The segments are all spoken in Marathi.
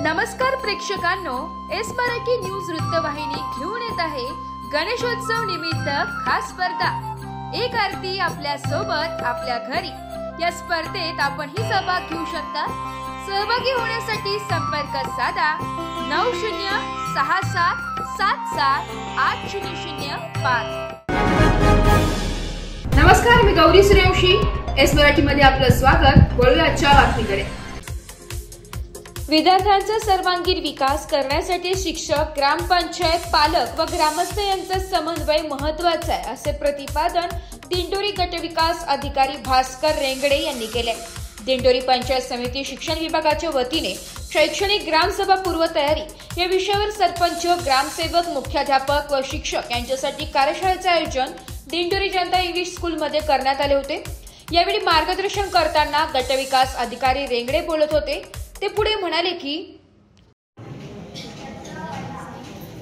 नमस्कार प्रेक्षकांनो, एस मराठी न्यूज वृत्तवाहिनी घेऊन येत आहे गणेशोत्सव निमित्त खास स्पर्धा एक आरती आपल्या सोबत आपल्या घरी। या स्पर्धेत आपण ही सहभाग घेऊ शकता। सहभागी होण्यासाठी संपर्क साधा 9067778005। नमस्कार, मी गौरी सूर्यवंशी। एस मराठी मध्ये आपलं स्वागत। वळूया आजच्या बातमीकडे। विद्यार्थ्यांचा सर्वांगीण विकास करण्यासाठी शिक्षक, ग्रामपंचायत, पालक व ग्रामस्थ यांचा समन्वय महत्त्वाचा आहे, असे प्रतिपादन दिंडोरी गटविकास अधिकारी भास्कर रेंगडे यांनी केले। दिंडोरी पंचायत समिती शिक्षण विभागाच्या वतीने शैक्षणिक ग्रामसभा पूर्वतयारी या विषयावर सरपंच, ग्रामसेवक, मुख्याध्यापक व शिक्षक यांच्यासाठी कार्यशाळेचे आयोजन दिंडोरी जनता इंग्लिश स्कूलमध्ये करण्यात आले होते। यावेळी मार्गदर्शन करताना गटविकास अधिकारी रेंगडे बोलत होते। ते पुढे म्हणाले की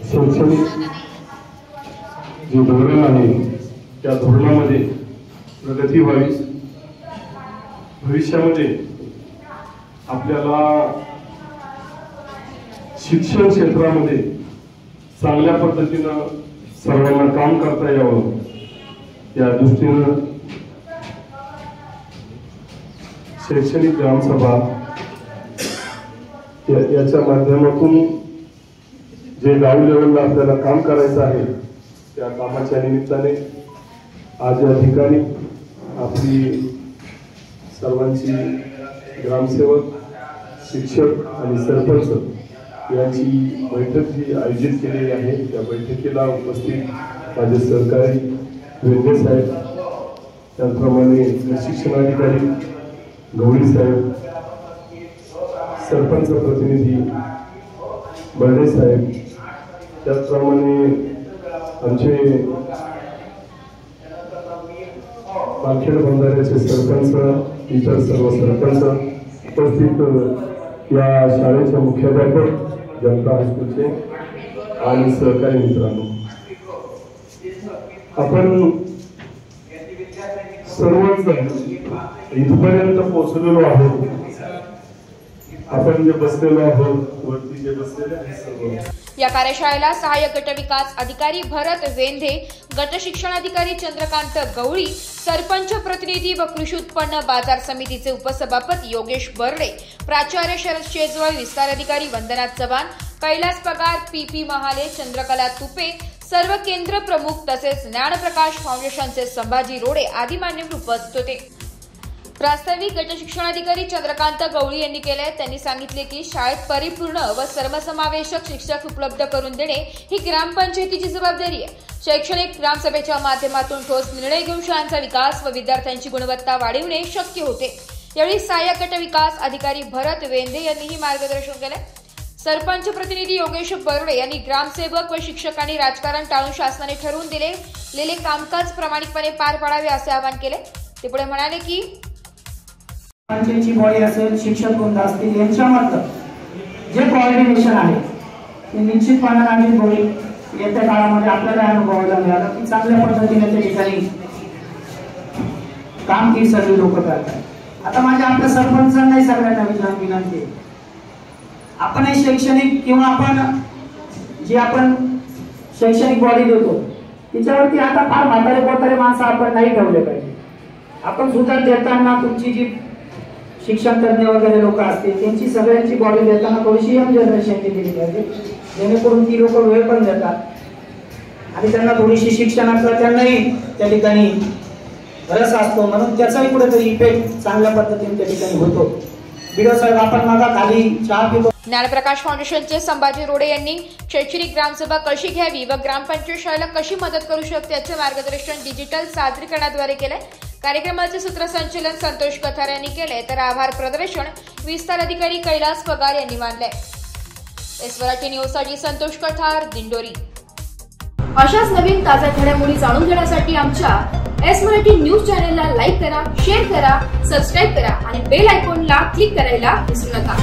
शैक्षणिक जे धोरण आहे त्या धोरणामध्ये प्रगती व्हावी, भविष्यामध्ये आपल्याला शिक्षण क्षेत्रामध्ये चांगल्या पद्धतीनं सर्वांना काम करता यावं या दृष्टीनं शैक्षणिक ग्रामसभा याच्या माध्यमातून जे गाव लेवलला आपल्याला काम करायचं आहे त्या कामाच्या निमित्ताने आज या ठिकाणी आपली सर्वांची ग्रामसेवक, शिक्षक आणि सरपंच यांची बैठक जी आयोजित केलेली आहे त्या बैठकीला उपस्थित माझे सहकारी वेंदे साहेब, त्याचप्रमाणे शिक्षणाधिकारी गौरी साहेब, सरपंच प्रतिनिधी बर्डे साहेब, त्याचप्रमाणे आमचे पालखेड बंधाऱ्याचे सरपंच, इतर सर्व सरपंच, उपस्थित या शाळेचे मुख्याध्यापक, जनता हायस्कूलचे आणि सहकारी मित्रांनो, आपण सर्वजण इथपर्यंत पोहोचलेलो आहोत। आपण जे बसलेलो आहोत, वरती जे बसलेले आहेत सर्व। या कार्यशाळेला सहाय्यक गटविकास अधिकारी भरत वेंधे, गट शिक्षणाधिकारी चंद्रकांत गवळी, सरपंच प्रतिनिधी व कृषी उत्पन्न बाजार समितीचे उपसभापती योगेश बर्डे, प्राचार्य शरद शेजवळ, विस्तार अधिकारी वंदना चव्हाण, कैलास पगार, पीपी महाले, चंद्रकला तुपे, सर्व केंद्र प्रमुख तसेच ज्ञानप्रकाश फाउंडेशनचे संभाजी रोडे आदी मान्यवर उपस्थित होते। प्रास्ताविक गट शिक्षणाधिकारी चंद्रकांत गवळी यांनी केले। त्यांनी सांगितले की शाळेत परिपूर्ण व सर्वसमावेशक शिक्षक उपलब्ध करून देणे ही ग्रामपंचायतीची जबाबदारी आहे। शैक्षणिक ग्रामसभेच्या माध्यमातून ठोस निर्णय घेऊन शाळांचा विकास व विद्यार्थ्यांची गुणवत्ता वाढविणे शक्य होते। यावेळी सहाय्यक गट विकास अधिकारी भरत वेंधे यांनीही मार्गदर्शन केले। सरपंच प्रतिनिधी योगेश बर्डे यांनी ग्रामसेवक व शिक्षकांनी राजकारण टाळून शासनाने ठरवून दिलेले कामकाज प्रामाणिकपणे पार पाडावे असे आवाहन केले। ते पुढे म्हणाले की पंचायतीची बॉडी असेल, शिक्षक वृंद असतील, यांच्यामधलं जे कोऑर्डिनेशन आहे ते निश्चितपणे आम्ही बघू। येत्या काळामध्ये आपल्याला अनुभवायला मिळाला की चांगल्या पद्धतीने त्या ठिकाणी काम ती सगळी लोक करतात। आता माझ्या आपल्या सरपंचांनाही सगळ्यांना विनंती आहे, आपण हे शैक्षणिक किंवा आपण शैक्षणिक बॉडी देतो त्याच्यावरती आता फार म्हातारे पोतारे माणसं आपण नाही ठेवले पाहिजे। आपण सुद्धा देताना तुमची जी शिक्षण तज्ञ वगैरे लोक असतील त्यांची सगळ्यांची बॉडी देताना थोडीशी यंग जनरेशनची दिली पाहिजे, जेणेकरून ती लोक वेळ पण देतात आणि त्यांना थोडीशी शिक्षणाचा त्यांनाही त्या ठिकाणी रस असतो, म्हणून त्याचाही कुठेतरी इफेक्ट चांगल्या पद्धतीने त्या ठिकाणी होतो। बिडो साहेब, आपण मागा खाली चहा पितो। ज्ञानप्रकाश फाउंडेशनचे संभाजी रोडे यांनी शैक्षणिक ग्रामसभा कशी घ्यावी व ग्रामपंचायत शाळेला कशी मदत करू शकते याचे मार्गदर्शन डिजिटल सादरीकरणाद्वारे केले। कार्यक्रमाचे सूत्रसंचालन संतोष कथार यांनी केले, तर आभार प्रदर्शन विस्तार अधिकारी कैलास पगार यांनी मानले। एस मराठी न्यूजसाठी संतोष कथार, दिंडोरी। अशाच नवीन ताज्या घडामोडी जाणून घेण्यासाठी आमच्या एस मराठी न्यूज चॅनलला लाईक करा, शेअर करा, सबस्क्राईब करा आणि बेल आयकॉनला क्लिक करायला विसरू नका।